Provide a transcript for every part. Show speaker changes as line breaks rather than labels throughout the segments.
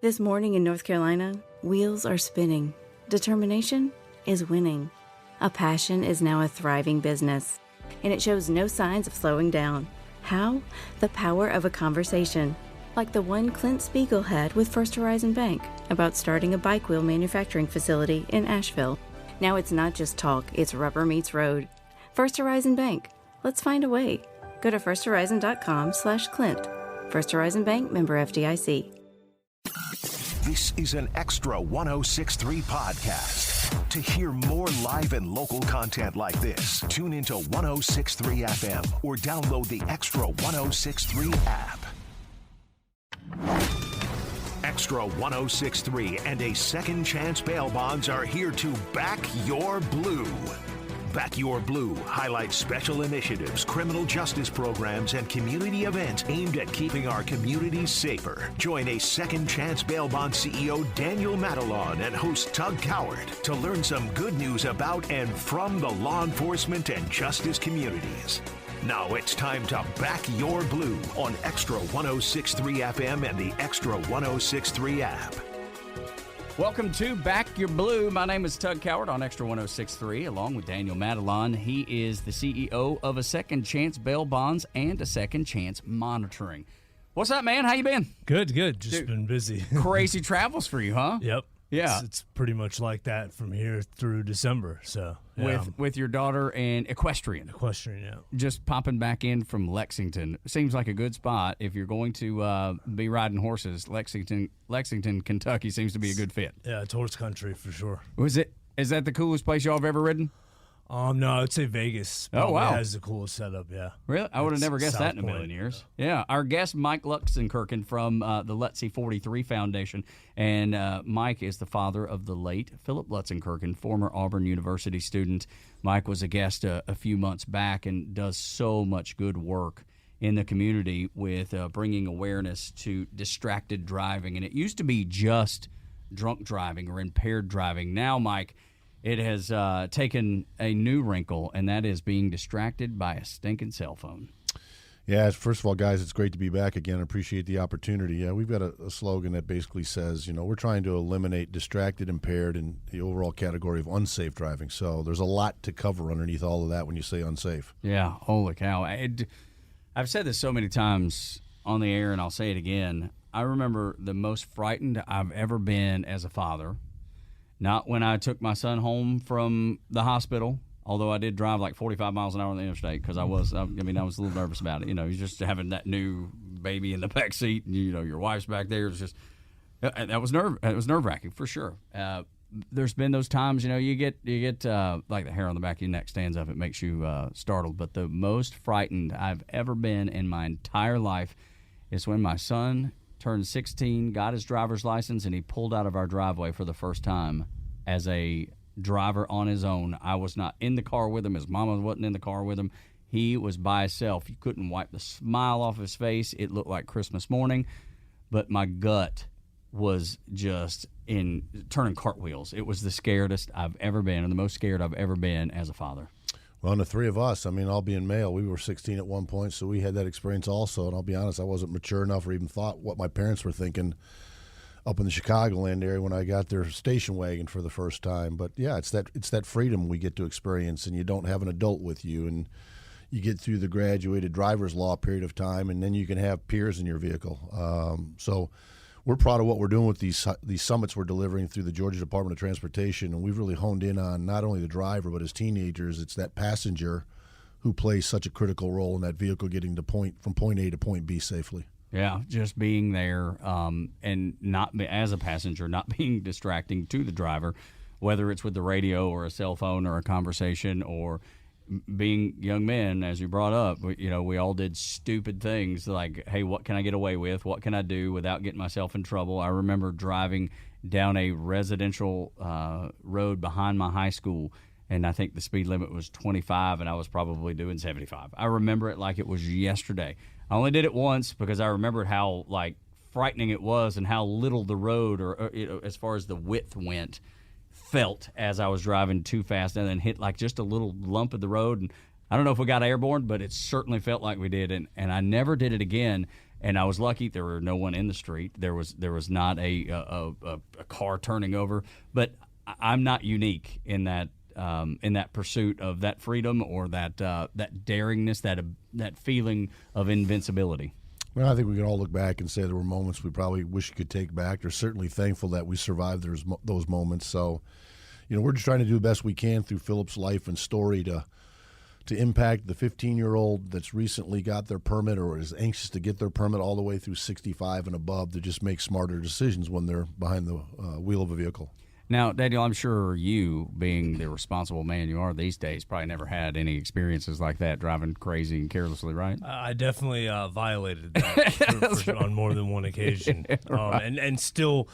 This morning in North Carolina, wheels are spinning. Determination is winning. A passion is now a thriving business, and it shows no signs of slowing down. How? The power of a conversation, like the one Clint Spiegel had with First Horizon Bank about starting a bike wheel manufacturing facility in Asheville. Now it's not just talk, it's rubber meets road. First Horizon Bank. Let's find a way. Go to firsthorizon.com/Clint. First Horizon Bank, member FDIC.
This is an Extra 106.3 podcast. To hear more live and local content like this, tune into 106.3 FM or download the Extra 106.3 app. Extra 106.3 and a Second Chance Bail Bonds are here to back your blue. Back Your Blue highlights special initiatives, criminal justice programs, and community events aimed at keeping our communities safer. Join a Second Chance Bail Bond CEO Daniel Matalon and host Tug Coward to learn some good news about and from the law enforcement and justice communities. Now it's time to Back Your Blue on Extra 106.3 FM and the Extra 106.3 app.
Welcome to Back Your Blue. My name is Tug Coward on Extra 106.3, along with Daniel Matalon. He is the CEO of a Second Chance Bail Bonds and a Second Chance Monitoring. What's up, man? How you been?
Good. Just been busy.
Crazy travels for you, huh?
Yep.
Yeah.
It's pretty much like that from here through December. So yeah.
With your daughter and Equestrian.
Yeah.
Just popping back in from Lexington. Seems like a good spot if you're going to be riding horses. Lexington, Kentucky seems to be a good fit.
Yeah, it's horse country for sure.
Is that the coolest place y'all have ever ridden?
No, I'd say Vegas.
Oh, wow.
Has the coolest setup, yeah.
Really? I would have never guessed
South
that in a
Point.
million years. Yeah. Our guest, Mike Lutzenkirchen from the Lutzie 43 Foundation. And Mike is the father of the late Philip Lutzenkirchen, former Auburn University student. Mike was a guest a few months back and does so much good work in the community with bringing awareness to distracted driving. And it used to be just drunk driving or impaired driving. Now, Mike, it has taken a new wrinkle, and that is being distracted by a stinking cell phone.
Yeah, first of all, guys, it's great to be back again. I appreciate the opportunity. Yeah, we've got a slogan that basically says, we're trying to eliminate distracted, impaired, and the overall category of unsafe driving. So there's a lot to cover underneath all of that when you say unsafe.
Yeah, holy cow. I've said this so many times on the air, and I'll say it again. I remember the most frightened I've ever been as a father. Not when I took my son home from the hospital, although I did drive like 45 miles an hour on the interstate because I was a little nervous about it. You're just having that new baby in the back seat, and your wife's back there. It's just it was nerve-wracking for sure. There's been those times, you get like the hair on the back of your neck stands up. It makes you startled. But the most frightened I've ever been in my entire life is when my son turned 16, got his driver's license, and he pulled out of our driveway for the first time as a driver on his own. I was not in the car with him. His mama wasn't in the car with him. He was by himself. You couldn't wipe the smile off his face. It looked like Christmas morning, but my gut was just in turning cartwheels. It was the scaredest I've ever been, and the most scared I've ever been as a father.
Well, and the three of us, all being male, we were 16 at one point, so we had that experience also. And I'll be honest, I wasn't mature enough or even thought what my parents were thinking up in the Chicagoland area when I got their station wagon for the first time. But yeah, it's that freedom we get to experience, and you don't have an adult with you, and you get through the graduated driver's law period of time, and then you can have peers in your vehicle. So we're proud of what we're doing with these summits we're delivering through the Georgia Department of Transportation, and we've really honed in on not only the driver, but as teenagers, it's that passenger who plays such a critical role in that vehicle getting from point A to point B safely.
Yeah, just being there and not as a passenger, not being distracting to the driver, whether it's with the radio or a cell phone or a conversation or being young men, as you brought up, we all did stupid things like, hey, what can I get away with? What can I do without getting myself in trouble? I remember driving down a residential road behind my high school, and I think the speed limit was 25, and I was probably doing 75. I remember it like it was yesterday. I only did it once because I remembered how, frightening it was and how little the road, or as far as the width went, felt as I was driving too fast and then hit just a little lump of the road. And I don't know if we got airborne, but it certainly felt like we did. And I never did it again. And I was lucky there were no one in the street. There was not a car turning over. But I'm not unique in that pursuit of that freedom or that daringness, that feeling of invincibility.
Well, I think we can all look back and say there were moments we probably wish we could take back. We're certainly thankful that we survived those moments. So, we're just trying to do the best we can through Philip's life and story to impact the 15-year-old that's recently got their permit or is anxious to get their permit all the way through 65 and above to just make smarter decisions when they're behind the wheel of a vehicle.
Now, Daniel, I'm sure you, being the responsible man you are these days, probably never had any experiences like that, driving crazy and carelessly, right?
I definitely violated that on more than one occasion, and still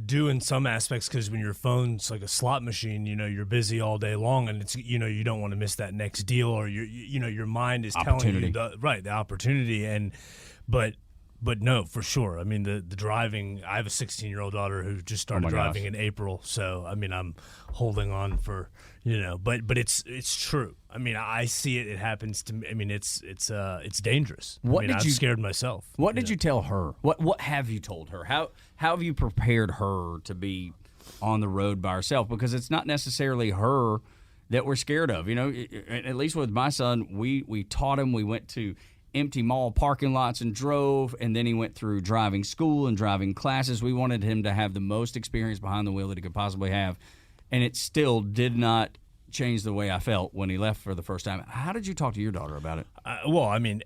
do in some aspects, because when your phone's like a slot machine, you're busy all day long, and it's you don't want to miss that next deal, or your mind is telling you the opportunity, But no, for sure. I mean, the driving, I have a 16-year-old daughter who just started driving in April. So, I mean, I'm holding on for, but it's true. I mean, I see it. It happens to me. I mean, it's dangerous. I've scared myself.
What did you tell her? What have you told her? How have you prepared her to be on the road by herself? Because it's not necessarily her that we're scared of. At least with my son, we taught him. We went to empty mall parking lots and drove, and then he went through driving school and driving classes. We wanted him to have the most experience behind the wheel that he could possibly have, and it still did not change the way I felt when he left for the first time. How did you talk to your daughter about it?
Well, I mean,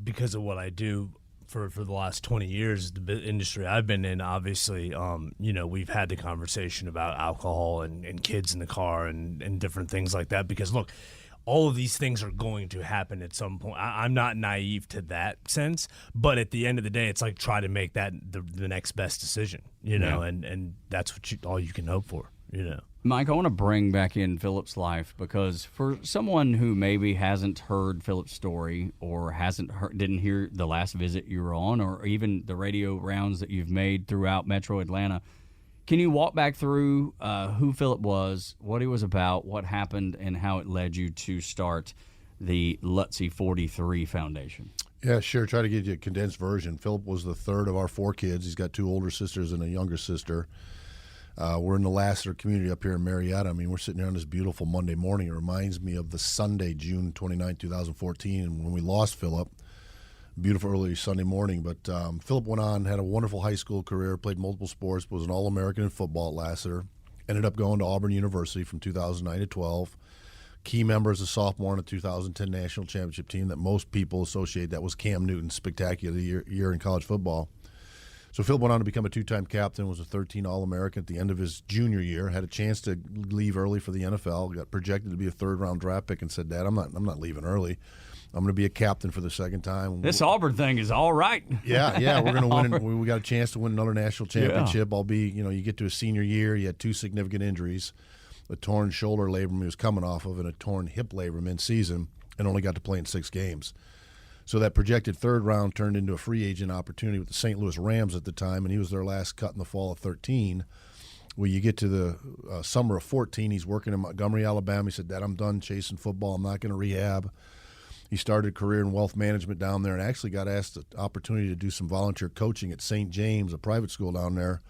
because of what I do for the last 20 years, the industry I've been in, obviously, we've had the conversation about alcohol and kids in the car and different things like that, because, look, all of these things are going to happen at some point. I'm not naive to that sense, but at the end of the day, it's like try to make that the next best decision, and that's all you can hope for,
Mike, I want to bring back in Philip's life, because for someone who maybe hasn't heard Philip's story or didn't hear the last visit you were on, or even the radio rounds that you've made throughout Metro Atlanta, can you walk back through who Philip was, what he was about, what happened, and how it led you to start the Lutzie 43 Foundation?
Yeah, sure. Try to give you a condensed version. Philip was the third of our four kids. He's got two older sisters and a younger sister. We're in the Lassiter community up here in Marietta. I mean, we're sitting here on this beautiful Monday morning. It reminds me of the Sunday, June 29, 2014, and when we lost Philip. Beautiful early Sunday morning. But Philip went on, had a wonderful high school career, played multiple sports, was an All-American in football at Lassiter, ended up going to Auburn University from 2009 to 12. Key member as a sophomore in the 2010 national championship team that most people associate that was Cam Newton's spectacular year in college football. So Philip went on to become a two-time captain, was a 13 All-American at the end of his junior year, had a chance to leave early for the NFL, got projected to be a third-round draft pick, and said, Dad, I'm not leaving early. I'm going to be a captain for the second time.
This Auburn thing is all right.
Yeah, we're going to win. We got a chance to win another national championship. Yeah. I'll be, you get to a senior year, you had two significant injuries, a torn shoulder labrum he was coming off of and a torn hip labrum in season, and only got to play in 6 games. So that projected third round turned into a free agent opportunity with the St. Louis Rams at the time, and he was their last cut in the fall of 13. Well, you get to the summer of 14, he's working in Montgomery, Alabama. He said, Dad, I'm done chasing football. I'm not going to rehab. He started a career in wealth management down there and actually got asked the opportunity to do some volunteer coaching at St. James, a private school down there,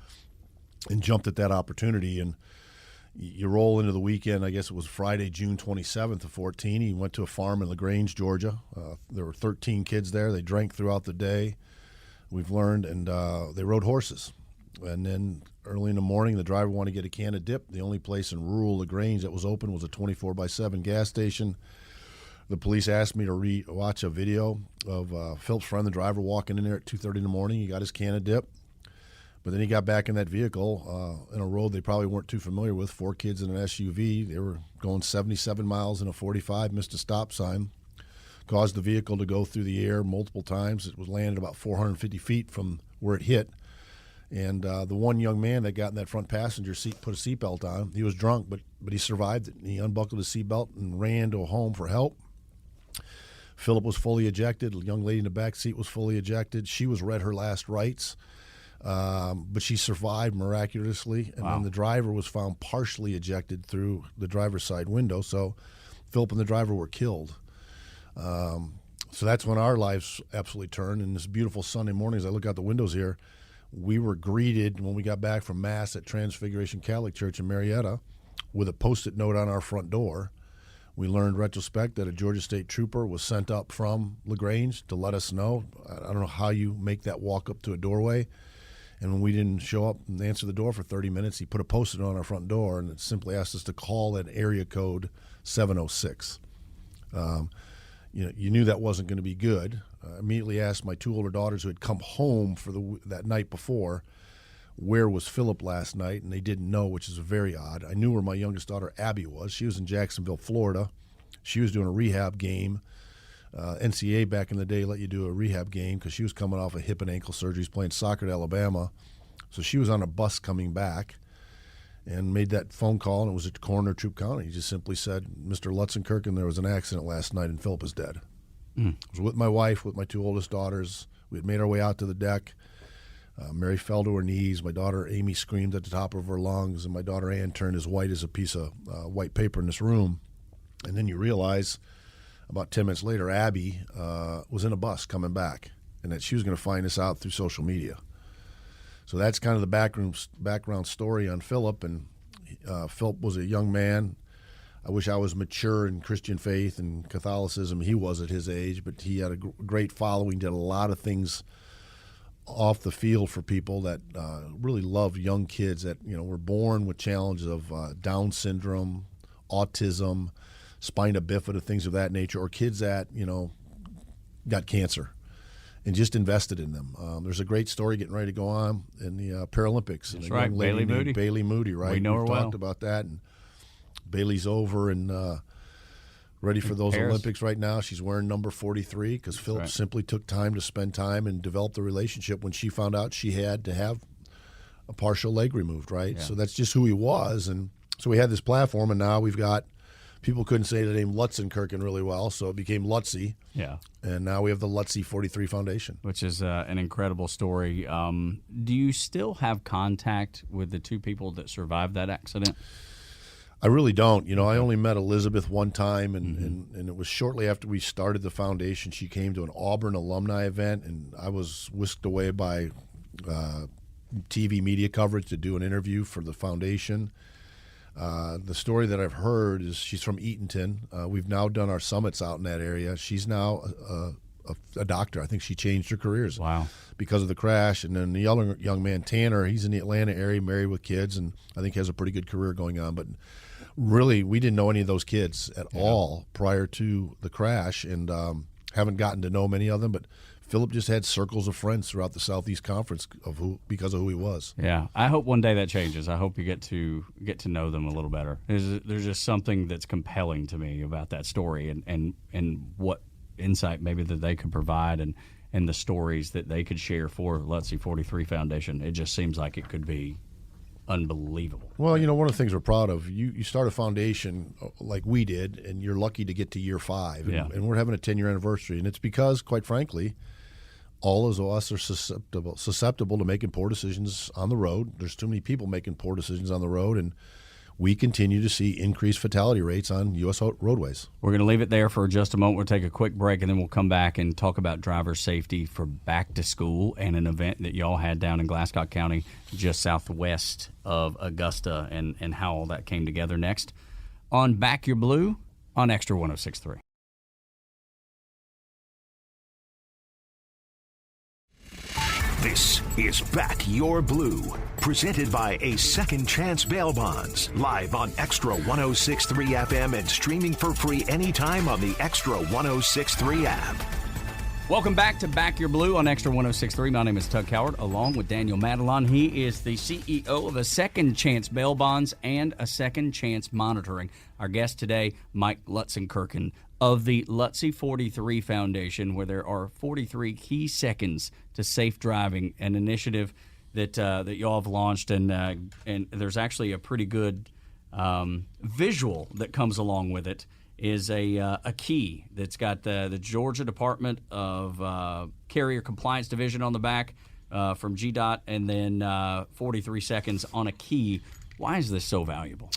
and jumped at that opportunity. And you roll into the weekend, I guess it was Friday, June 27th of 14. He went to a farm in LaGrange, Georgia. There were 13 kids there. They drank throughout the day, we've learned, and they rode horses. And then early in the morning, the driver wanted to get a can of dip. The only place in rural LaGrange that was open was a 24/7 gas station. The police asked me to watch a video of Philip's friend, the driver, walking in there at 2:30 in the morning. He got his can of dip. But then he got back in that vehicle in a road they probably weren't too familiar with, 4 kids in an SUV. They were going 77 miles in a 45, missed a stop sign, caused the vehicle to go through the air multiple times. It was landed about 450 feet from where it hit. And the one young man that got in that front passenger seat put a seatbelt on. He was drunk, but he survived it. He unbuckled his seatbelt and ran to a home for help. Philip was fully ejected. A young lady in the back seat was fully ejected. She was read her last rites, but she survived miraculously. And then the driver was found partially ejected through the driver's side window. So Philip and the driver were killed. So that's when our lives absolutely turned. And this beautiful Sunday morning, as I look out the windows here, we were greeted when we got back from Mass at Transfiguration Catholic Church in Marietta with a Post-it note on our front door. We learned retrospect that a Georgia State trooper was sent up from LaGrange to let us know. I don't know how you make that walk up to a doorway. And when we didn't show up and answer the door for 30 minutes, he put a Post-it on our front door and it simply asked us to call at area code 706. You knew that wasn't going to be good. I immediately asked my 2 older daughters who had come home for that night before, where was Philip last night, and they didn't know, which is very odd. I knew where my youngest daughter, Abby, was. She was in Jacksonville, Florida. She was doing a rehab game. NCAA back in the day let you do a rehab game because she was coming off a hip and ankle surgery, playing soccer at Alabama. So she was on a bus coming back and made that phone call, and it was at Coroner Troop County. He just simply said, Mr. Lutzenkirchen, there was an accident last night and Philip is dead. I was with my wife, with my 2 oldest daughters. We had made our way out to the deck. Mary fell to her knees. My daughter Amy screamed at the top of her lungs, and my daughter Ann turned as white as a piece of white paper in this room. And then you realize about 10 minutes later, Abby was in a bus coming back, and that she was going to find this out through social media. So that's kind of the background story on Philip. And Philip was a young man. I wish I was mature in Christian faith and Catholicism. He was at his age, but he had a great following, did a lot of things off the field for people that really loved young kids that were born with challenges of Down syndrome, autism, spina bifida, things of that nature, or kids that got cancer, and just invested in them. There's a great story getting ready to go on in the Paralympics.
That's right, Bailey Moody,
right?
We know her well.
Talked about that, and Bailey's over and ready for those
Paris.
Olympics right now. She's wearing number 43 because Philip simply took time to spend time and develop the relationship when she found out she had to have a partial leg removed, right? Yeah. So that's just who he was. And so we had this platform, and now we've got people couldn't say the name Lutzenkirchen really well, so it became Lutzie. Yeah. And now we have the Lutzie 43 Foundation.
Which is an incredible story. Do you still have contact with the 2 people that survived that accident?
I really don't. I only met Elizabeth one time, and it was shortly after we started the foundation. She came to an Auburn alumni event, and I was whisked away by TV media coverage to do an interview for the foundation. The story that I've heard is she's from Eatonton. We've now done our summits out in that area. She's now a doctor. I think she changed her careers because of the crash. And then the other young man, Tanner, he's in the Atlanta area, married with kids, and I think has a pretty good career going on. But really, we didn't know any of those kids at all prior to the crash, and haven't gotten to know many of them. But Philip just had circles of friends throughout the Southeast Conference because of who he was.
Yeah, I hope one day that changes. I hope you get to know them a little better. There's just something that's compelling to me about that story, and what insight maybe that they could provide, and the stories that they could share for Lutzie 43 Foundation. It just seems like it could be unbelievable.
Well, one of the things we're proud of, you start a foundation like we did, and you're lucky to get to year 5. And we're having a 10-year anniversary, and it's because, quite frankly, all of us are susceptible to making poor decisions on the road. There's too many people making poor decisions on the road, and we continue to see increased fatality rates on U.S. roadways.
We're going to leave it there for just a moment. We'll take a quick break, and then we'll come back and talk about driver safety for back to school and an event that y'all had down in Glasscock County, just southwest of Augusta, and how all that came together next on Back Your Blue on Extra 106.3.
This is Back Your Blue, presented by A Second Chance Bail Bonds, live on Extra 106.3 FM and streaming for free anytime on the Extra 106.3 app.
Welcome back to Back Your Blue on Extra 106.3. My name is Tug Coward, along with Daniel Madelon. He is the CEO of A Second Chance Bail Bonds and A Second Chance Monitoring. Our guest today, Mike Lutzenkirchen of the Lutzie 43 Foundation, where there are 43 key seconds to safe driving, an initiative that y'all have launched, and there's actually a pretty good visual that comes along with it. Is a key that's got the Georgia Department of Carrier Compliance Division on the back from GDOT, and then 43 seconds on a key. Why is this so valuable?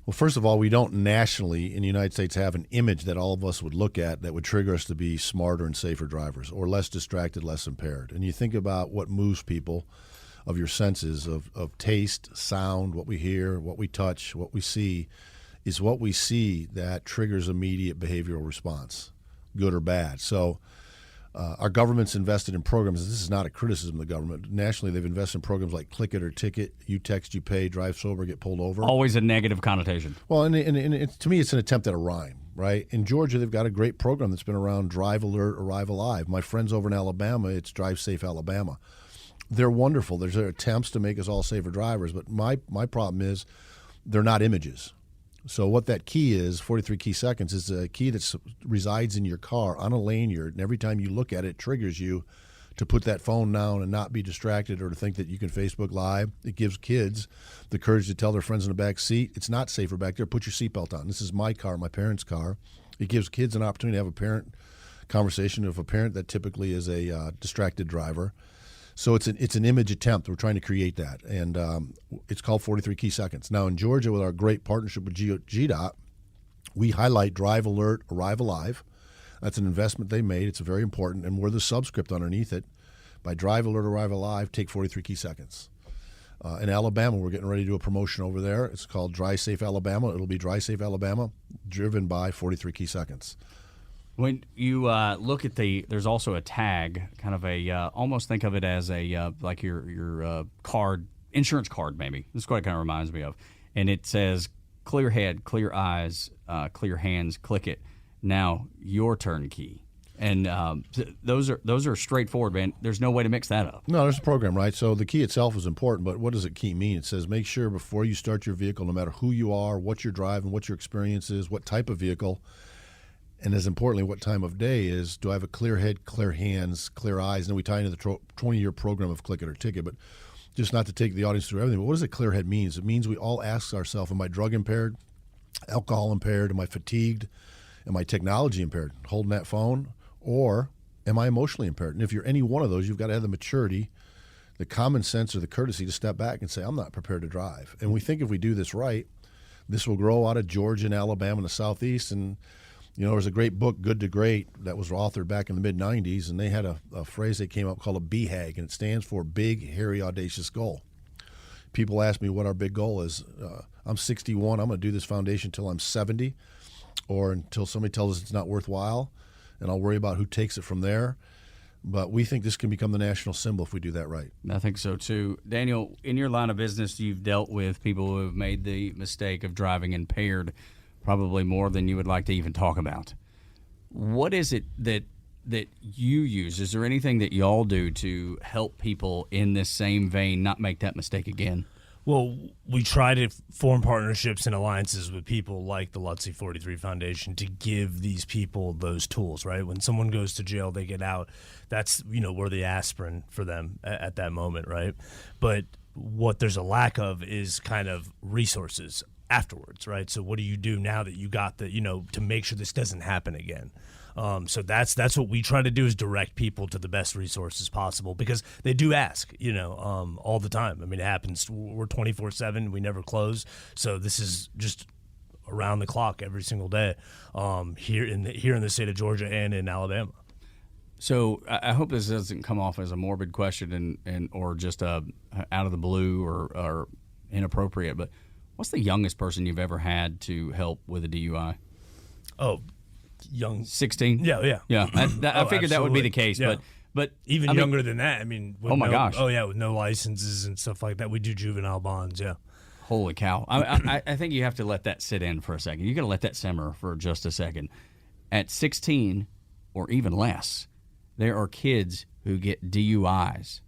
Well, first of all, we don't nationally in the United States have an image that all of us would look at that would trigger us to be smarter and safer drivers or less distracted, less impaired. And you think about what moves people of your senses, of taste, sound, what we hear, what we touch, what we see, is what we see that triggers immediate behavioral response, good or bad. So our government's invested in programs. This is not a criticism of the government. Nationally, they've invested in programs like Click It or Ticket, You Text, You Pay, Drive Sober, Get Pulled Over.
Always a negative connotation.
Well, and to me, it's an attempt at a rhyme, right? In Georgia, they've got a great program that's been around, Drive Alert, Arrive Alive. My friends over in Alabama, it's Drive Safe Alabama. They're wonderful. There's attempts to make us all safer drivers, but my problem is they're not images. So what that key is, 43 key seconds, is a key that resides in your car on a lanyard, and every time you look at it, it triggers you to put that phone down and not be distracted or to think that you can Facebook Live. It gives kids the courage to tell their friends in the back seat, it's not safer back there, put your seatbelt on. This is my car, my parents' car. It gives kids an opportunity to have a parent conversation with a parent that typically is a distracted driver. So it's an image attempt. We're trying to create that, and it's called 43 Key Seconds. Now in Georgia, with our great partnership with GDOT, we highlight Drive Alert, Arrive Alive. That's an investment they made. It's very important, and we're the subscript underneath it. By Drive Alert, Arrive Alive, take 43 Key Seconds. In Alabama, we're getting ready to do a promotion over there. It's called Drive Safe Alabama. It'll be Drive Safe Alabama, driven by 43 Key Seconds.
When you look at there's also a tag, kind of a, almost think of it as a, like your card, insurance card maybe. This is what it kind of reminds me of. And it says, clear head, clear eyes, clear hands, click it. Now, your turn key. And those are straightforward, man. There's no way to mix that up.
No, there's a program, right? So the key itself is important, but what does a key mean? It says make sure before you start your vehicle, no matter who you are, what you're driving, what your experience is, what type of vehicle, and as importantly, what time of day is, do I have a clear head, clear hands, clear eyes? And then we tie into the 20-year program of Click It or Ticket, but just not to take the audience through everything. But what does a clear head mean? It means we all ask ourselves, am I drug impaired, alcohol impaired, am I fatigued, am I technology impaired, holding that phone, or am I emotionally impaired? And if you're any one of those, you've got to have the maturity, the common sense, or the courtesy to step back and say, I'm not prepared to drive. And we think if we do this right, this will grow out of Georgia and Alabama and the Southeast. And you know, there was a great book, Good to Great, that was authored back in the mid-'90s, and they had a phrase that came up called a BHAG, and it stands for Big, Hairy, Audacious Goal. People ask me what our big goal is. I'm 61. I'm going to do this foundation until I'm 70 or until somebody tells us it's not worthwhile, and I'll worry about who takes it from there. But we think this can become the national symbol if we do that right.
I think so, too. Daniel, in your line of business, you've dealt with people who have made the mistake of driving impaired, probably more than you would like to even talk about. What is it that you use? Is there anything that y'all do to help people in this same vein not make that mistake again?
Well, we try to form partnerships and alliances with people like the Lutzie 43 Foundation to give these people those tools, right? When someone goes to jail, they get out. That's, we're the aspirin for them at that moment, right? But what there's a lack of is kind of resources afterwards, right? So what do you do now that you got the, to make sure this doesn't happen again? So that's what we try to do, is direct people to the best resources possible, because they do ask, all the time. I mean, it happens. We're 24/7. We never close. So this is just around the clock every single day, here in the state of Georgia and in Alabama.
So I hope this doesn't come off as a morbid question and or just out of the blue or inappropriate, but what's the youngest person you've ever had to help with a DUI?
Oh, young.
16?
Yeah.
I figured that would be the case,
yeah.
but
even younger than that. I mean, with
gosh.
Oh yeah, with no licenses and stuff like that. We do juvenile bonds. Yeah.
Holy cow! I think you have to let that sit in for a second. You got to let that simmer for just a second. At 16 or even less, there are kids who get DUIs.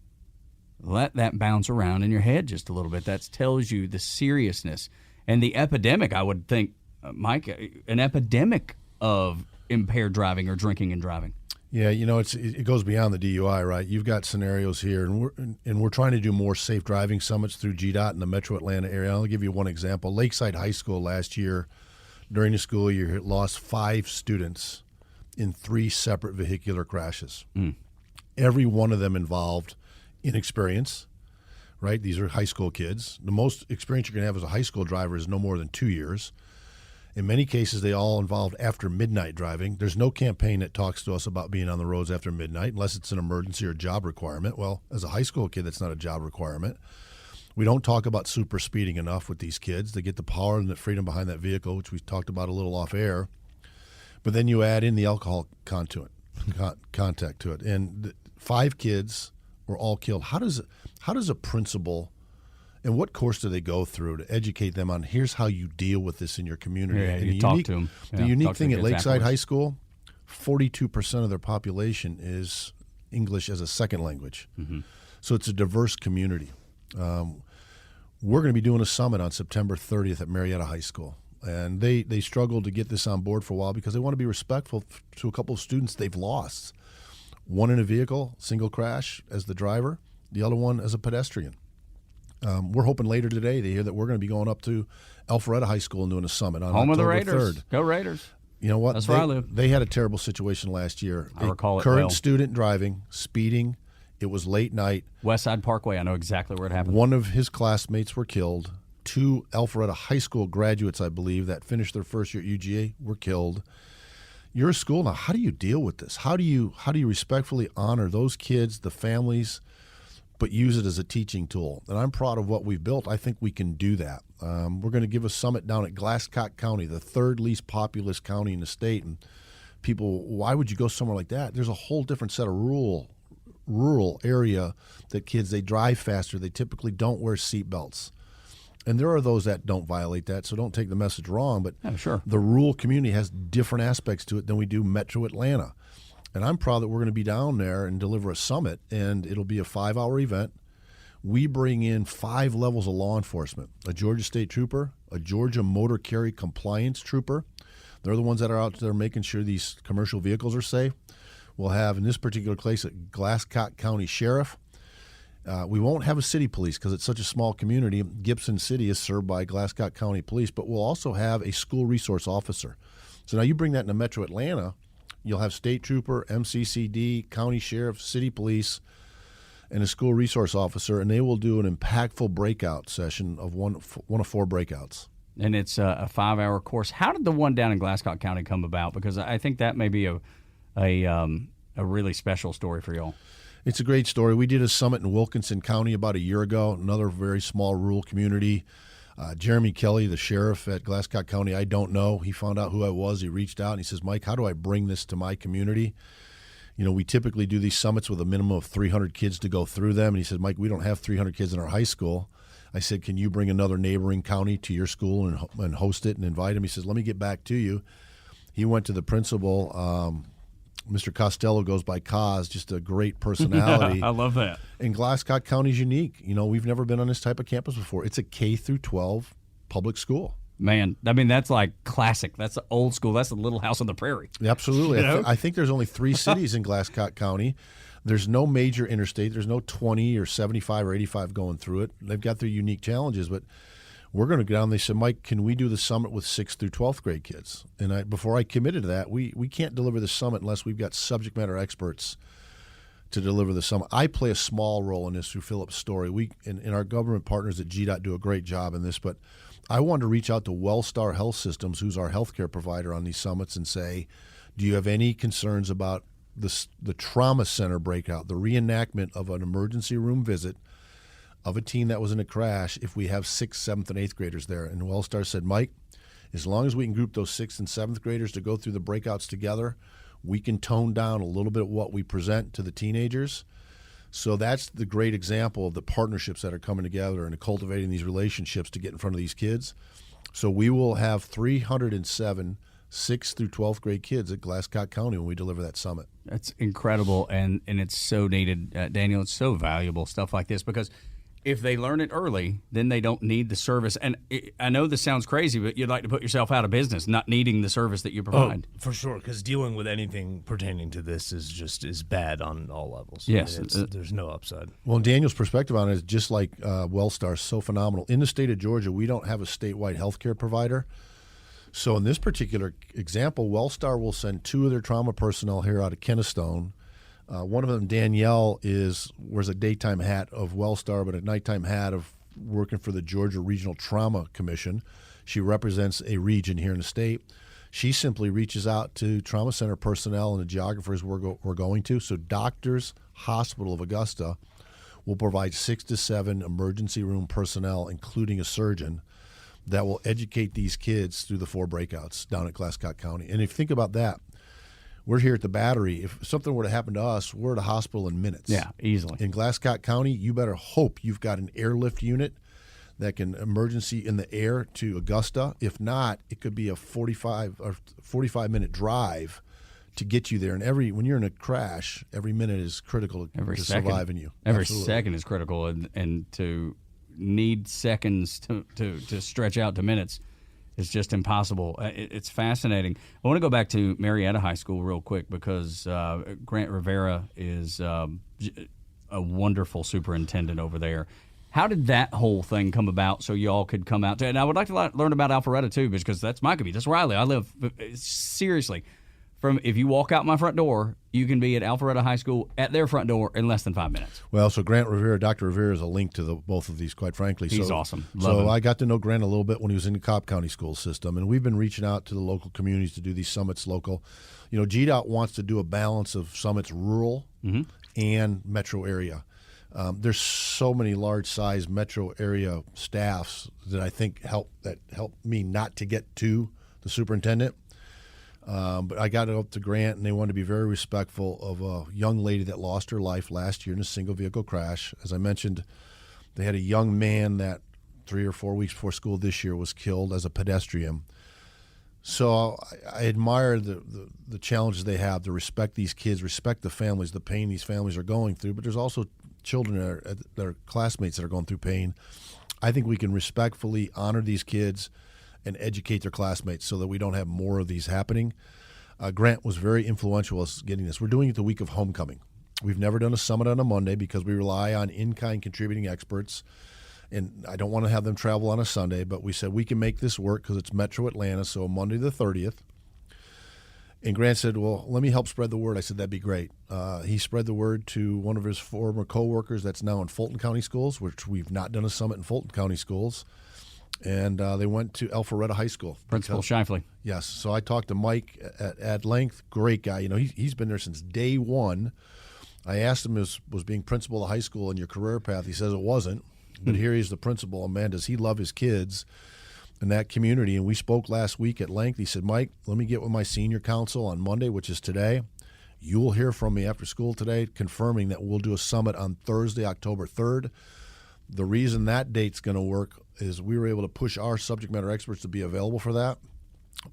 Let that bounce around in your head just a little bit. That tells you the seriousness and the epidemic, I would think, Mike, an epidemic of impaired driving or drinking and driving.
Yeah, it goes beyond the DUI, right? You've got scenarios here, and we're trying to do more safe driving summits through GDOT in the Metro Atlanta area. I'll give you one example. Lakeside High School last year, during the school year, lost 5 students in 3 separate vehicular crashes. Every one of them involved inexperience, right? These are high school kids. The most experience you're going to have as a high school driver is no more than 2 years. In many cases, they all involved after midnight driving. There's no campaign that talks to us about being on the roads after midnight unless it's an emergency or job requirement. Well, as a high school kid, that's not a job requirement. We don't talk about super speeding enough with these kids. They get the power and the freedom behind that vehicle, which we talked about a little off air. But then you add in the alcohol contact to it. And 5 kids were all killed. How does a principal, and what course do they go through to educate them on here's how you deal with this in your community?
Yeah,
and
you talk to them.
The unique thing at Lakeside High
afterwards.
School, 42% of their population is English as a second language.
Mm-hmm.
So it's a diverse community. We're going to be doing a summit on September 30th at Marietta High School. And they struggled to get this on board for a while because they want to be respectful to a couple of students they've lost. One in a vehicle, single crash as the driver, the other one as a pedestrian. We're hoping later today to hear that we're going to be going up to Alpharetta High School and doing a summit on
Home of the
October
Raiders.
3rd.
Go Raiders.
You know what?
That's where I live.
They had a terrible situation last year.
I recall it
Current
well.
student driving, speeding. It was late night.
West Side Parkway. I know exactly where it happened.
One of his classmates were killed. 2 Alpharetta High School graduates, I believe, that finished their first year at UGA were killed. You're a school now. How do you deal with this? How do you respectfully honor those kids, the families, but use it as a teaching tool? And I'm proud of what we've built. I think we can do that. We're going to give a summit down at Glasscock County, the 3rd least populous county in the state. And people, why would you go somewhere like that? There's a whole different set of rural area that kids, they drive faster. They typically don't wear seatbelts. And there are those that don't violate that, so don't take the message wrong. But
sure.
The rural community has different aspects to it than we do Metro Atlanta. And I'm proud that we're going to be down there and deliver a summit, and it'll be a 5-hour event. We bring in 5 levels of law enforcement, a Georgia State Trooper, a Georgia Motor Carry Compliance Trooper. They're the ones that are out there making sure these commercial vehicles are safe. We'll have, in this particular case, a Glasscock County Sheriff. We won't have a city police because it's such a small community. Gibson City is served by Glasscock County Police, but we'll also have a school resource officer. So now you bring that into Metro Atlanta, you'll have state trooper, MCCD, county sheriff, city police, and a school resource officer, and they will do an impactful breakout session of one of 4 breakouts.
And it's a 5-hour course. How did the one down in Glasscock County come about? Because I think that may be a really special story for y'all.
It's a great story. We did a summit in Wilkinson County about a year ago, another very small rural community. Jeremy Kelly, the sheriff at Glasscock County, I don't know. He found out who I was. He reached out and he says, Mike, how do I bring this to my community? You know, we typically do these summits with a minimum of 300 kids to go through them. And he said, Mike, we don't have 300 kids in our high school. I said, can you bring another neighboring county to your school and host it and invite him? He says, let me get back to you. He went to the principal. Mr. Costello goes by Cos, just a great personality.
I love that.
And Glasscock County is unique. You know, we've never been on this type of campus before. It's a K through 12 public school.
Man, I mean, that's like classic. That's old school. That's the Little House on the Prairie.
Absolutely.
You know?
I think there's only 3 cities in Glasscock County. There's no major interstate. There's no 20 or 75 or 85 going through it. They've got their unique challenges, but we're going to go down. They said, Mike, can we do the summit with 6th through 12th grade kids? And before I committed to that, we can't deliver the summit unless we've got subject matter experts to deliver the summit. I play a small role in this through Philip's story. We and our government partners at GDOT do a great job in this, but I wanted to reach out to Wellstar Health Systems, who's our healthcare provider on these summits, and say, do you have any concerns about the trauma center breakout, the reenactment of an emergency room visit of a teen that was in a crash if we have 6th, 7th, and 8th graders there? And Wellstar said, Mike, as long as we can group those 6th and 7th graders to go through the breakouts together, we can tone down a little bit of what we present to the teenagers. So that's the great example of the partnerships that are coming together and cultivating these relationships to get in front of these kids. So we will have 307 6th through 12th grade kids at Glasscock County when we deliver that summit.
That's incredible, and it's so needed, Daniel. It's so valuable, stuff like this, because if they learn it early, then they don't need the service. And I know this sounds crazy, but you'd like to put yourself out of business, not needing the service that you provide.
Oh, for sure, because dealing with anything pertaining to this is bad on all levels.
Yes.
There's no upside.
Well, Daniel's perspective on it is just like Wellstar, so phenomenal. In the state of Georgia, we don't have a statewide healthcare provider. So in this particular example, Wellstar will send 2 of their trauma personnel here out of Kennestone, One of them, Danielle, wears a daytime hat of Wellstar, but a nighttime hat of working for the Georgia Regional Trauma Commission. She represents a region here in the state. She simply reaches out to trauma center personnel and the geographers we're going to. So Doctors Hospital of Augusta will provide 6 to 7 emergency room personnel, including a surgeon, that will educate these kids through the 4 breakouts down at Glasscock County. And if you think about that, we're here at the Battery. If something were to happen to us, we're at a hospital in minutes.
Yeah, easily.
In Glasscock County, you better hope you've got an airlift unit that can emergency in the air to Augusta. If not, it could be a 45-minute drive to get you there. And when you're in a crash, every minute is critical to surviving you.
Every
Absolutely.
second is critical, and to need seconds to stretch out to minutes is just impossible. It's fascinating. I want to go back to Marietta High School real quick because Grant Rivera is a wonderful superintendent over there. How did that whole thing come about so y'all could come out to? And I would like to learn about Alpharetta too, because that's my community. That's where I live. I live seriously. If you walk out my front door, you can be at Alpharetta High School at their front door in less than 5 minutes.
Well, so Grant Rivera, Dr. Rivera is a link to both of these, quite frankly.
He's awesome. Love him.
I got to know Grant a little bit when he was in the Cobb County school system, and we've been reaching out to the local communities to do these summits local. You know, GDOT wants to do a balance of summits rural and metro area. There's so many large-size metro area staffs that I think help me not to get to the superintendent. But I got up to Grant, and they wanted to be very respectful of a young lady that lost her life last year in a single-vehicle crash. As I mentioned, they had a young man that 3 or 4 weeks before school this year was killed as a pedestrian. So I admire the challenges they have to respect these kids, respect the families, the pain these families are going through. But there's also children that are classmates that are going through pain. I think we can respectfully honor these kids and educate their classmates so that we don't have more of these happening. Grant was very influential in getting this. We're doing it the week of homecoming. We've never done a summit on a Monday because we rely on in-kind contributing experts, and I don't want to have them travel on a Sunday, but we said we can make this work because it's Metro Atlanta, so Monday the 30th. And Grant said, well, let me help spread the word. I said, that'd be great. He spread the word to one of his former coworkers that's now in Fulton County Schools, which we've not done a summit in Fulton County Schools. And they went to Alpharetta High School.
Principal Shifley.
Yes. So I talked to Mike at length. Great guy. You know, he's been there since day one. I asked him, was being principal of high school in your career path? He says it wasn't. But here he's the principal. And man, does he love his kids in that community. And we spoke last week at length. He said, Mike, let me get with my senior council on Monday, which is today. You will hear from me after school today confirming that we'll do a summit on Thursday, October 3rd. The reason that date's going to work is we were able to push our subject matter experts to be available for that.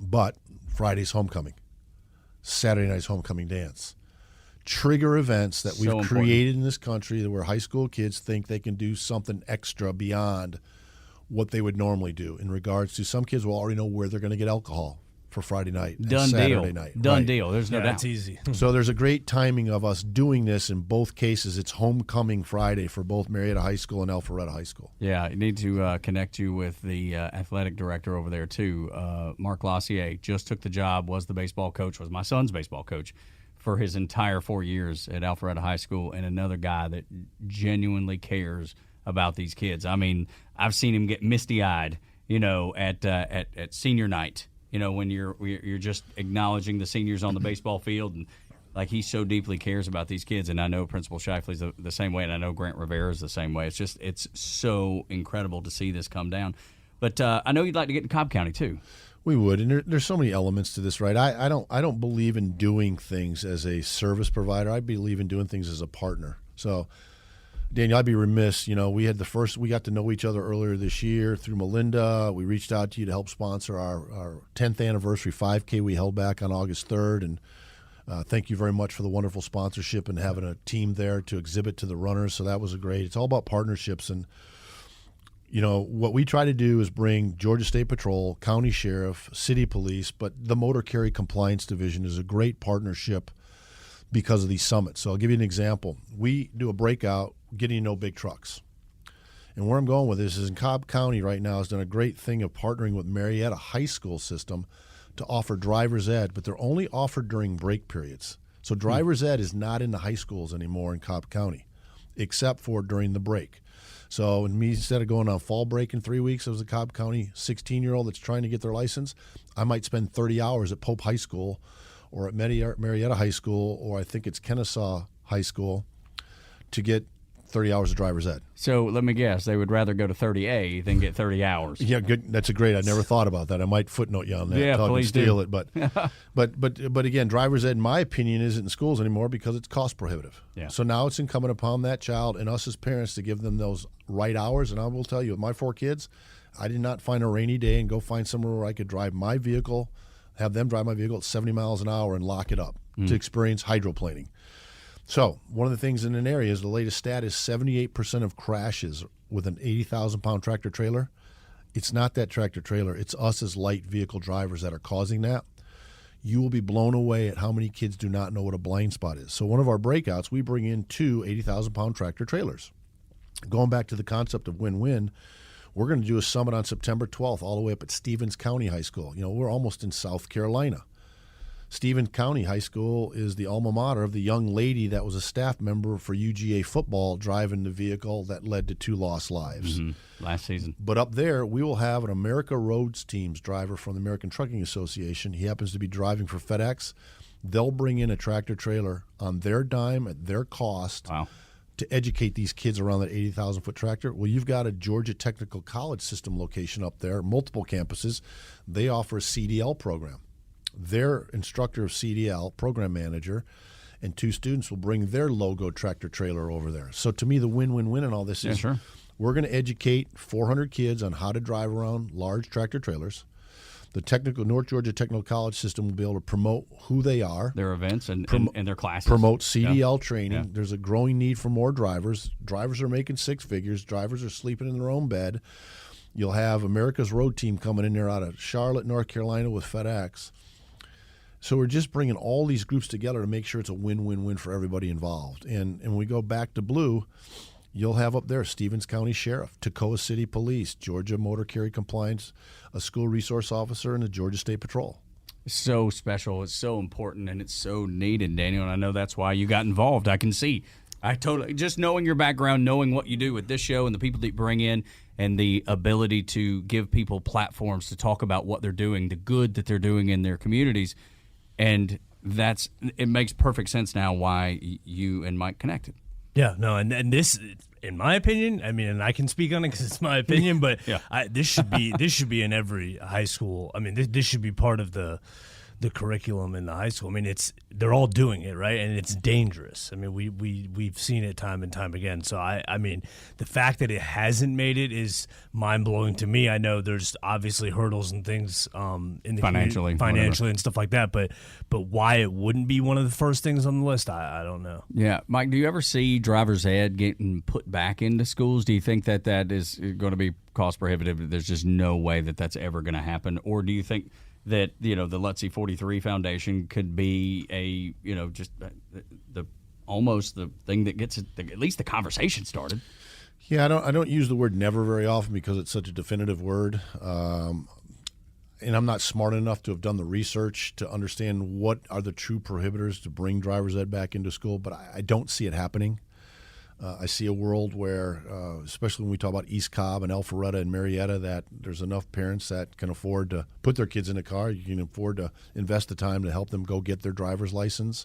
But Friday's homecoming, Saturday night's homecoming dance. Trigger events that we've created in this country where high school kids think they can do something extra beyond what they would normally do in regards to some kids will already know where they're going to get alcohol for Friday night and Saturday night.
Done deal. There's no doubt.
That's easy.
So there's a great timing of us doing this in both cases. It's homecoming Friday for both Marietta High School and Alpharetta High School.
Yeah, I need to connect you with the athletic director over there, too. Mark Lossier just took the job, was the baseball coach, was my son's baseball coach for his entire 4 years at Alpharetta High School, and another guy that genuinely cares about these kids. I mean, I've seen him get misty-eyed, you know, at senior night. You know, when you're just acknowledging the seniors on the baseball field, and like he so deeply cares about these kids. And I know Principal Shifley's the same way, and I know Grant Rivera is the same way. It's so incredible to see this come down. But I know you'd like to get in Cobb County too. We
would, and there's so many elements to this, right? I don't believe in doing things as a service provider. I believe in doing things as a partner. So, Daniel, I'd be remiss. You know, we got to know each other earlier this year through Melinda. We reached out to you to help sponsor our 10th anniversary 5K we held back on August 3rd. And thank you very much for the wonderful sponsorship and having a team there to exhibit to the runners. So that was great. It's all about partnerships. And, you know, what we try to do is bring Georgia State Patrol, County Sheriff, City Police, but the Motor Carry Compliance Division is a great partnership because of these summits. So I'll give you an example. We do a breakout getting to know big trucks. And where I'm going with this is in Cobb County right now has done a great thing of partnering with Marietta High School system to offer driver's ed, but they're only offered during break periods. So driver's ed is not in the high schools anymore in Cobb County, except for during the break. So instead of going on fall break in 3 weeks, it was a Cobb County 16-year-old that's trying to get their license, I might spend 30 hours at Pope High School or at Marietta High School, or I think it's Kennesaw High School, to get 30 hours of driver's ed.
So let me guess, they would rather go to 30A than get 30 hours.
Yeah, good. That's a great. I never thought about that. I might footnote you on that.
Yeah, please
steal
do.
it, but again, driver's ed, in my opinion, isn't in schools anymore because it's cost prohibitive.
Yeah.
So now it's incumbent upon that child and us as parents to give them those right hours. And I will tell you, with my 4 kids, I did not find a rainy day and go find somewhere where I could drive my vehicle, have them drive my vehicle at 70 miles an hour and lock it up to experience hydroplaning. So one of the things in an area is the latest stat is 78% of crashes with an 80,000-pound tractor trailer. It's not that tractor trailer. It's us as light vehicle drivers that are causing that. You will be blown away at how many kids do not know what a blind spot is. So one of our breakouts, we bring in 2 80,000-pound tractor trailers. Going back to the concept of win-win, we're going to do a summit on September 12th all the way up at Stevens County High School. We're almost in South Carolina. Stevens County High School is the alma mater of the young lady that was a staff member for UGA football driving the vehicle that led to 2 lost lives.
Last season.
But up there, we will have an America Roads Teams driver from the American Trucking Association. He happens to be driving for FedEx. They'll bring in a tractor trailer on their dime at their cost to educate these kids around that 80,000-foot tractor. Well, you've got a Georgia Technical College System location up there, multiple campuses. They offer a CDL program. Their instructor of CDL, program manager, and 2 students will bring their logo tractor trailer over there. So to me, the win-win-win in all this is we're going to educate 400 kids on how to drive around large tractor trailers. The North Georgia Technical College System will be able to promote who they are.
Their events and their classes.
Promote CDL training. Yeah. There's a growing need for more drivers. Drivers are making 6 figures. Drivers are sleeping in their own bed. You'll have America's Road Team coming in there out of Charlotte, North Carolina with FedEx. So we're just bringing all these groups together to make sure it's a win-win-win for everybody involved. And when we go back to blue, you'll have up there Stevens County Sheriff, Toccoa City Police, Georgia Motor Carry Compliance, a school resource officer, and the Georgia State Patrol.
It's so special. It's so important, and it's so needed, Daniel. And I know that's why you got involved. I can see. I totally, just knowing your background, knowing what you do with this show and the people that you bring in and the ability to give people platforms to talk about what they're doing, the good that they're doing in their communities. And it makes perfect sense now why you and Mike connected.
Yeah, no, and this, in my opinion, I mean, and I can speak on it because it's my opinion, but this should be in every high school. I mean, this should be part of the curriculum in the high school. I mean, they're all doing it, right? And it's dangerous. I mean, we've seen it time and time again. So I mean, the fact that it hasn't made it is mind blowing to me. I know there's obviously hurdles and things in the
financially
and stuff like that, but why it wouldn't be one of the first things on the list, I don't know.
Yeah, Mike, do you ever see driver's ed getting put back into schools? Do you think that is going to be cost prohibitive? There's just no way that that's ever going to happen, or do you think that the Lutzie 43 Foundation could be just almost the thing that gets at least the conversation started?
Yeah, I don't use the word never very often because it's such a definitive word, and I'm not smart enough to have done the research to understand what are the true prohibitors to bring driver's ed back into school. But I don't see it happening. I see a world where, especially when we talk about East Cobb and Alpharetta and Marietta, that there's enough parents that can afford to put their kids in a car. You can afford to invest the time to help them go get their driver's license.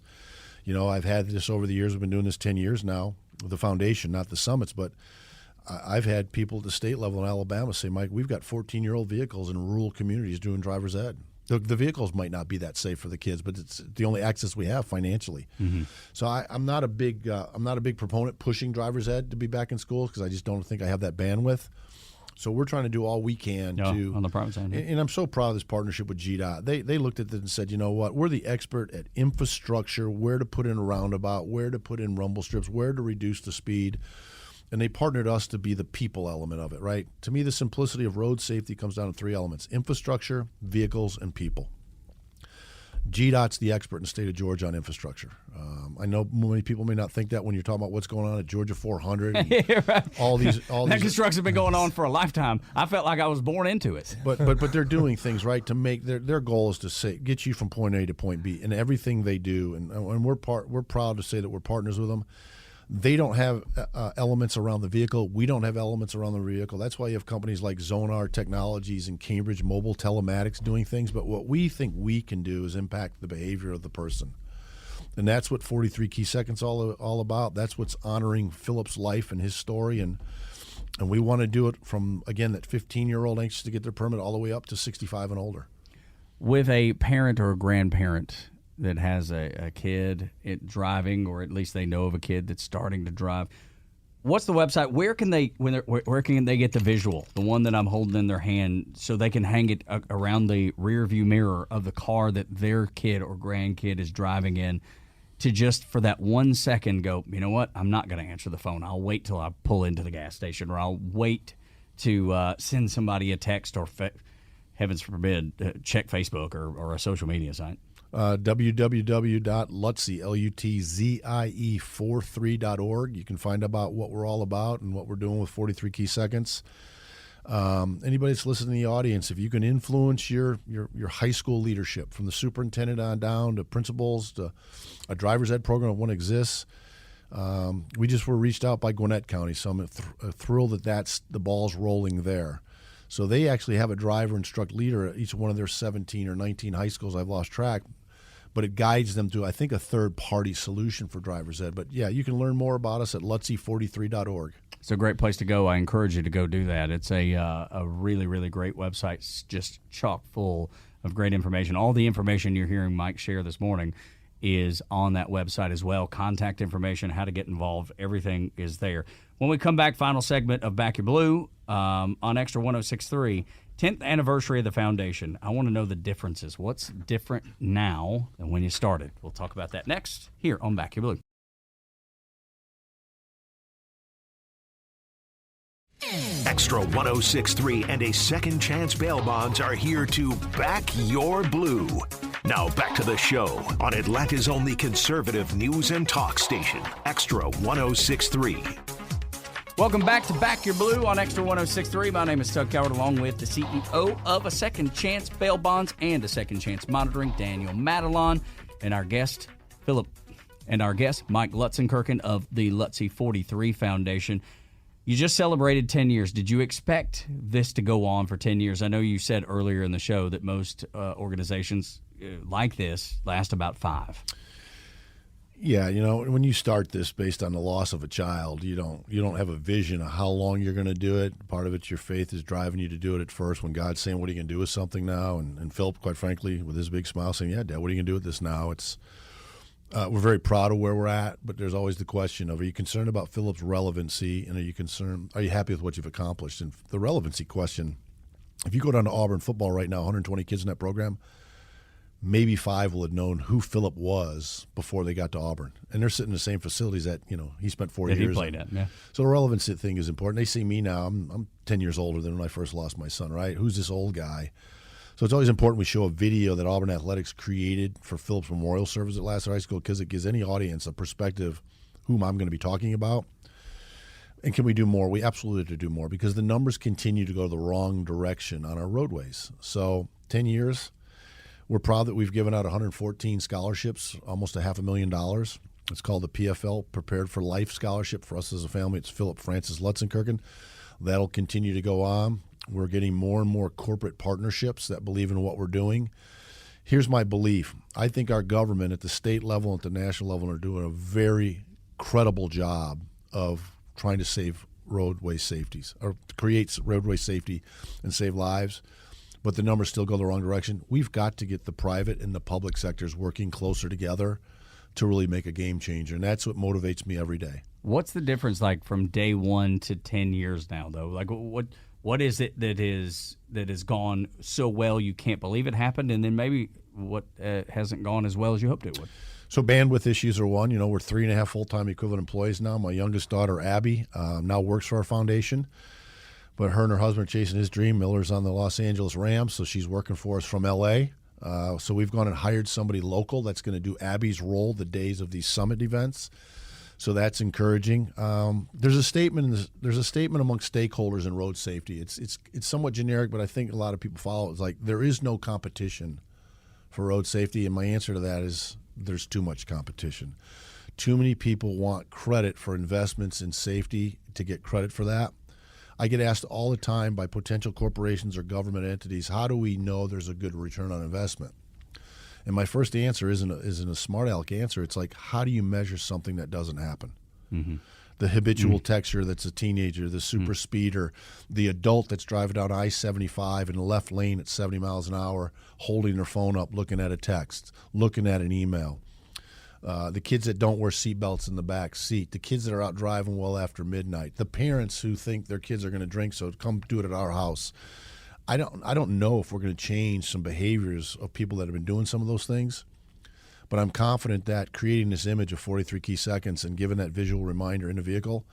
I've had this over the years. We've been doing this 10 years now with the foundation, not the summits, but I've had people at the state level in Alabama say, Mike, we've got 14-year-old vehicles in rural communities doing driver's ed. The vehicles might not be that safe for the kids, but it's the only access we have financially. Mm-hmm. So I'm not a big proponent pushing driver's ed to be back in schools because I just don't think I have that bandwidth. So we're trying to do all we can to
on the private side.
And I'm so proud of this partnership with GDOT. They looked at this and said, you know what, we're the expert at infrastructure, where to put in a roundabout, where to put in rumble strips, where to reduce the speed. And they partnered us to be the people element of it, right? To me, the simplicity of road safety comes down to 3 elements: infrastructure, vehicles, and people. GDOT's the expert in the state of Georgia on infrastructure. I know many people may not think that when you're talking about what's going on at Georgia 400. And
Right.
all these
That construction's been going on for a lifetime. I felt like I was born into it.
But they're doing things right to make their goal is to get you from point A to point B, and everything they do, and we're proud to say that we're partners with them. They don't have elements around the vehicle. We don't have elements around the vehicle. That's why you have companies like Zonar Technologies and Cambridge Mobile Telematics doing things. But what we think we can do is impact the behavior of the person. And that's what 43 Key Seconds all about. That's what's honoring Philip's life and his story. And we want to do it from, again, that 15-year-old anxious to get their permit all the way up to 65 and older.
With a parent or a grandparent that has a kid driving, or at least they know of a kid that's starting to drive, what's the website? Where can they get the visual, the one that I'm holding in their hand, so they can hang it around the rear view mirror of the car that their kid or grandkid is driving in, to just for that 1 second go, you know what, I'm not going to answer the phone. I'll wait till I pull into the gas station, or I'll wait to send somebody a text, or heavens forbid, check Facebook or a social media site.
www.lutzie, LUTZIE43.org. You can find about what we're all about and what we're doing with 43 Key Seconds. Anybody that's listening in the audience, if you can influence your high school leadership, from the superintendent on down to principals to a driver's ed program that one exists. We just were reached out by Gwinnett County, so I'm thrilled that that's the ball's rolling there. So they actually have a driver instruct leader at each one of their 17 or 19 high schools. I've lost track. But it guides them to, I think, a third-party solution for driver's ed. But, yeah, you can learn more about us at lutzie43.org.
It's a great place to go. I encourage you to go do that. It's a really, really great website. It's just chock full of great information. All the information you're hearing Mike share this morning is on that website as well. Contact information, how to get involved, everything is there. When we come back, final segment of Back Your Blue on Extra 106.3, 10th anniversary of the foundation. I want to know the differences. What's different now than when you started? We'll talk about that next here on Back Your Blue.
Extra 106.3 and a second chance bail bonds are here to back your blue. Now back to the show on Atlanta's only conservative news and talk station, Extra 106.3.
Welcome back to Back Your Blue on Extra 106.3. My name is Tug Coward, along with the CEO of A Second Chance Bail Bonds and A Second Chance Monitoring, Daniel Madelon, and our guest, Philip, and our guest, Mike Lutzenkirchen of the Lutzie 43 Foundation. You just celebrated 10 years. Did you expect this to go on for 10 years? I know you said earlier in the show that most organizations like this last about 5.
Yeah, you know, when you start this based on the loss of a child, you don't have a vision of how long you're going to do it. Part of it's your faith is driving you to do it at first when God's saying, what are you going to do with something now? And Philip, quite frankly, with his big smile saying, yeah, Dad, what are you going to do with this now? It's we're very proud of where we're at, but there's always the question of, are you concerned about Philip's relevancy, and are you happy with what you've accomplished? And the relevancy question, if you go down to Auburn football right now, 120 kids in that program, maybe 5 will have known who Philip was before they got to Auburn. And they're sitting in the same facilities that, he spent 4 years.
He played at, yeah.
So the relevancy thing is important. They see me now. I'm 10 years older than when I first lost my son, right? Who's this old guy? So it's always important we show a video that Auburn Athletics created for Philip's memorial service at Lasser High School, because it gives any audience a perspective whom I'm going to be talking about. And can we do more? We absolutely have to do more, because the numbers continue to go the wrong direction on our roadways. So 10 years. We're proud that we've given out 114 scholarships, almost $500,000. It's called the PFL Prepared for Life Scholarship. For us as a family, it's Philip Francis Lutzenkirchen. That'll continue to go on. We're getting more and more corporate partnerships that believe in what we're doing. Here's my belief. I think our government at the state level and at the national level are doing a very credible job of trying to save roadway safeties, or create roadway safety and save lives. But the numbers still go the wrong direction. We've got to get the private and the public sectors working closer together to really make a game changer, and that's what motivates me every day.
What's the difference, like, from day one to 10 years now, though? Like, what is it that has gone so well you can't believe it happened, and then maybe what hasn't gone as well as you hoped it would?
So bandwidth issues are one. We're 3.5 full-time equivalent employees now. My youngest daughter, Abby, now works for our foundation. But her and her husband are chasing his dream. Miller's on the Los Angeles Rams, so she's working for us from L.A. So we've gone and hired somebody local that's going to do Abby's role the days of these summit events. So that's encouraging. There's a statement among stakeholders in road safety. It's somewhat generic, but I think a lot of people follow it. It's like there is no competition for road safety, and my answer to that is there's too much competition. Too many people want credit for investments in safety to get credit for that. I get asked all the time by potential corporations or government entities, how do we know there's a good return on investment? And my first answer isn't a smart aleck answer. It's like, how do you measure something that doesn't happen? Mm-hmm. The habitual texture that's a teenager, the super speeder, the adult that's driving down I-75 in the left lane at 70 miles an hour, holding their phone up, looking at a text, looking at an email. The kids that don't wear seatbelts in the back seat, the kids that are out driving well after midnight, the parents who think their kids are going to drink, so come do it at our house. I don't know if we're going to change some behaviors of people that have been doing some of those things, but I'm confident that creating this image of 43 key seconds and giving that visual reminder in the vehicle,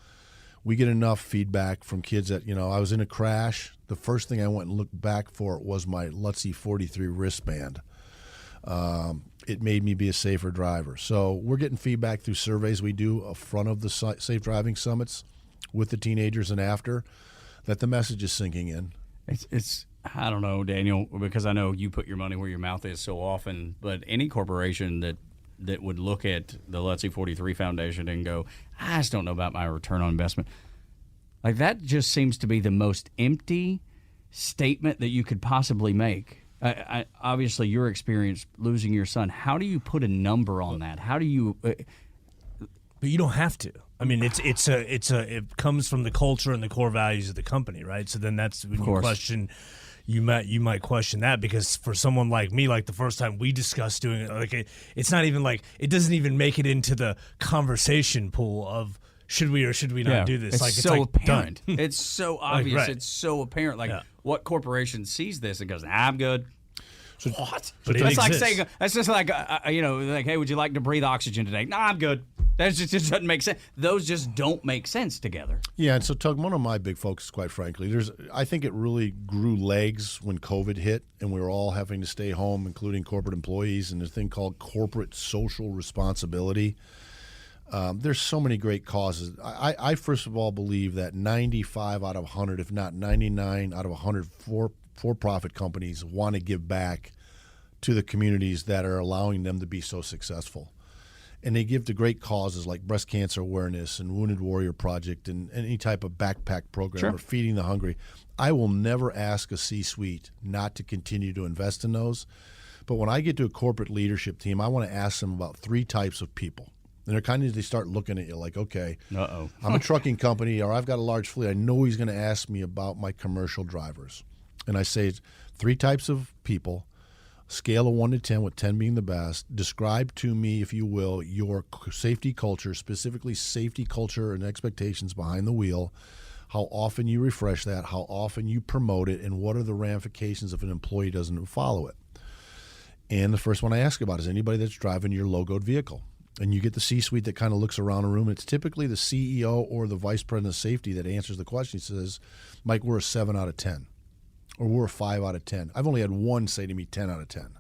we get enough feedback from kids that, I was in a crash. The first thing I went and looked back for was my Lutzie 43 wristband. It made me be a safer driver. So we're getting feedback through surveys we do in front of the Safe Driving Summits with the teenagers and after, that the message is sinking in.
It's I don't know, Daniel, because I know you put your money where your mouth is so often, but any corporation that would look at the Lutzie 43 Foundation and go, I just don't know about my return on investment, like that just seems to be the most empty statement that you could possibly make. Obviously, your experience losing your son, how do you put a number on that? How do you...
But you don't have to. I mean, it comes from the culture and the core values of the company, right? So then that's when you question, you might question that, because for someone like me, like the first time we discussed doing it, like it's not even like, it doesn't even make it into the conversation pool of should we or should we not do this?
It's so apparent. It's so obvious. Right. It's so apparent. Like what corporation sees this and goes, I'm good.
So,
what?
But
that's like saying, that's just like, like, hey, would you like to breathe oxygen today? No, I'm good. That just doesn't make sense. Those just don't make sense together.
Yeah, and so, Tug, one of my big focuses, quite frankly, I think it really grew legs when COVID hit and we were all having to stay home, including corporate employees, and there's a thing called corporate social responsibility. There's so many great causes. I first of all believe that 95 out of 100, if not 99 out of 100 for-profit companies want to give back to the communities that are allowing them to be so successful. And they give to great causes like breast cancer awareness and Wounded Warrior Project and any type of backpack program or feeding the hungry. I will never ask a C-suite not to continue to invest in those. But when I get to a corporate leadership team, I want to ask them about three types of people. And they start looking at you like, okay, I'm a trucking company or I've got a large fleet. I know he's going to ask me about my commercial drivers. And I say three types of people, scale of 1 to 10, with 10 being the best. Describe to me, if you will, your safety culture, specifically safety culture and expectations behind the wheel, how often you refresh that, how often you promote it, and what are the ramifications if an employee doesn't follow it. And the first one I ask about is anybody that's driving your logoed vehicle. And you get the C-suite that kind of looks around the room. It's typically the CEO or the vice president of safety that answers the question. He says, Mike, we're a 7 out of 10. Or we're a 5 out of 10. I've only had one say to me 10 out of 10.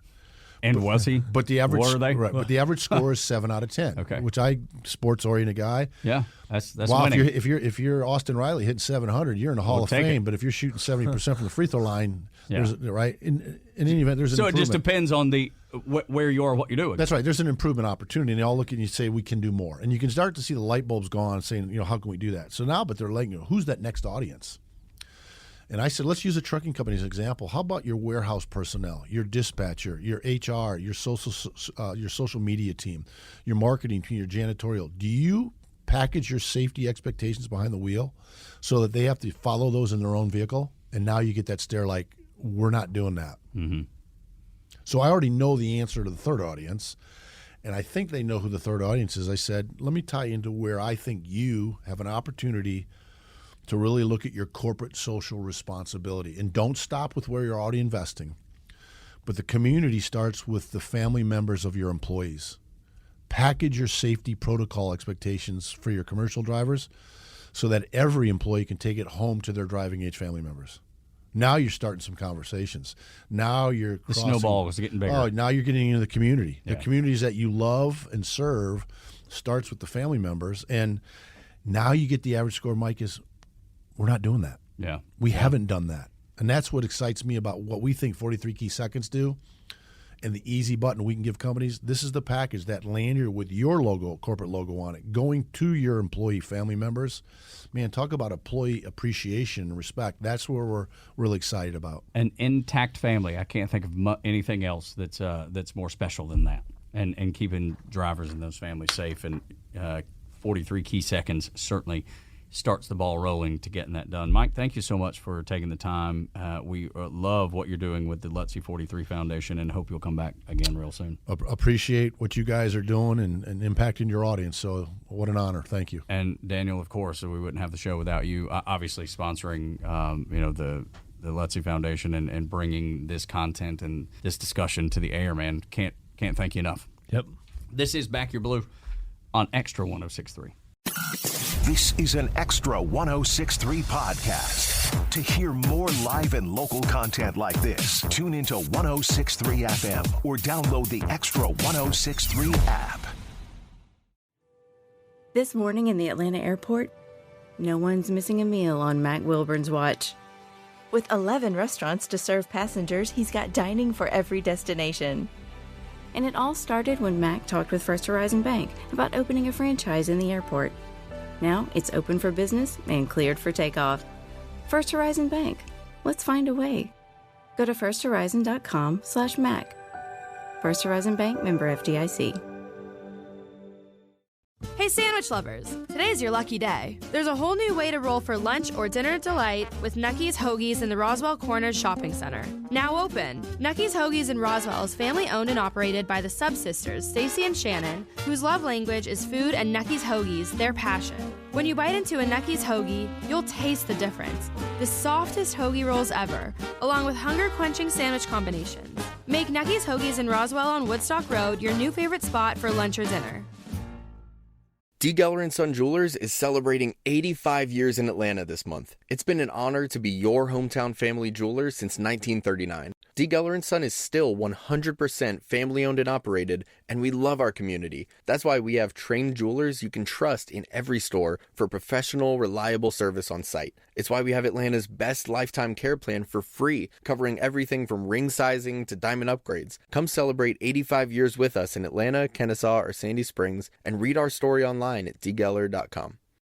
And was he?
But the average,
were they?
Right, but the average score is 7 out of 10.
Okay.
Which sports-oriented guy.
Yeah, that's
wow,
winning.
If you're Austin Riley hitting 700, you're in the Hall of Fame. But if you're shooting 70% from the free throw line, there's right in any event, there's an improvement.
So it just depends on where you are, what you're doing.
That's right. There's an improvement opportunity, and they all look at you and say, we can do more. And you can start to see the light bulbs go on saying, how can we do that? So now, but they're like, who's that next audience? And I said, let's use a trucking company as an example. How about your warehouse personnel, your dispatcher, your HR, your social media team, your marketing team, your janitorial? Do you package your safety expectations behind the wheel so that they have to follow those in their own vehicle? And now you get that stare like, we're not doing that. Mm-hmm. So I already know the answer to the third audience, and I think they know who the third audience is. I said, let me tie into where I think you have an opportunity to really look at your corporate social responsibility. And don't stop with where you're already investing. But the community starts with the family members of your employees. Package your safety protocol expectations for your commercial drivers so that every employee can take it home to their driving age family members. Now you're starting some conversations. Now you're
the snowball is getting bigger.
Oh, now you're getting into the community.
Yeah.
The communities that you love and serve starts with the family members. And now you get the average score, Mike, is we're not doing that.
Yeah.
We haven't done that. And that's what excites me about what we think 43 Key Seconds do and the easy button we can give companies. This is the package, that lanyard with your logo, corporate logo on it, going to your employee family members. Man, talk about employee appreciation and respect. That's where we're really excited about.
An intact family. I can't think of anything else that's more special than that. And keeping drivers and those families safe. And 43 Key Seconds certainly starts the ball rolling to getting that done. Mike, thank you so much for taking the time. We love what you're doing with the Lutzie 43 Foundation and hope you'll come back again real soon.
Appreciate what you guys are doing and impacting your audience. So what an honor. Thank you.
And Daniel, of course, we wouldn't have the show without you, obviously sponsoring the Lutzie Foundation and bringing this content and this discussion to the air, man. Can't thank you enough.
Yep.
This is Back Your Blue on Extra 106.3.
This is an Extra 106.3 podcast. To hear more live and local content like this, tune into 106.3 FM or download the Extra 106.3 app.
This morning in the Atlanta airport, no one's missing a meal on Mac Wilburn's watch. With 11 restaurants to serve passengers, he's got dining for every destination. And it all started when Mac talked with First Horizon Bank about opening a franchise in the airport. Now it's open for business and cleared for takeoff. First Horizon Bank. Let's find a way. Go to firsthorizon.com/Mac. First Horizon Bank, member FDIC.
Hey sandwich lovers, today's your lucky day. There's a whole new way to roll for lunch or dinner delight with Nucky's Hoagies in the Roswell Corners Shopping Center. Now open. Nucky's Hoagies in Roswell is family owned and operated by the Sub-Sisters, Stacy and Shannon, whose love language is food and Nucky's Hoagies, their passion. When you bite into a Nucky's Hoagie, you'll taste the difference. The softest hoagie rolls ever, along with hunger-quenching sandwich combinations. Make Nucky's Hoagies in Roswell on Woodstock Road your new favorite spot for lunch or dinner.
D. Geller & Son Jewelers is celebrating 85 years in Atlanta this month. It's been an honor to be your hometown family jeweler since 1939. D. Geller & Son is still 100% family-owned and operated, and we love our community. That's why we have trained jewelers you can trust in every store for professional, reliable service on site. It's why we have Atlanta's best lifetime care plan for free, covering everything from ring sizing to diamond upgrades. Come celebrate 85 years with us in Atlanta, Kennesaw, or Sandy Springs, and read our story online at dgeller.com.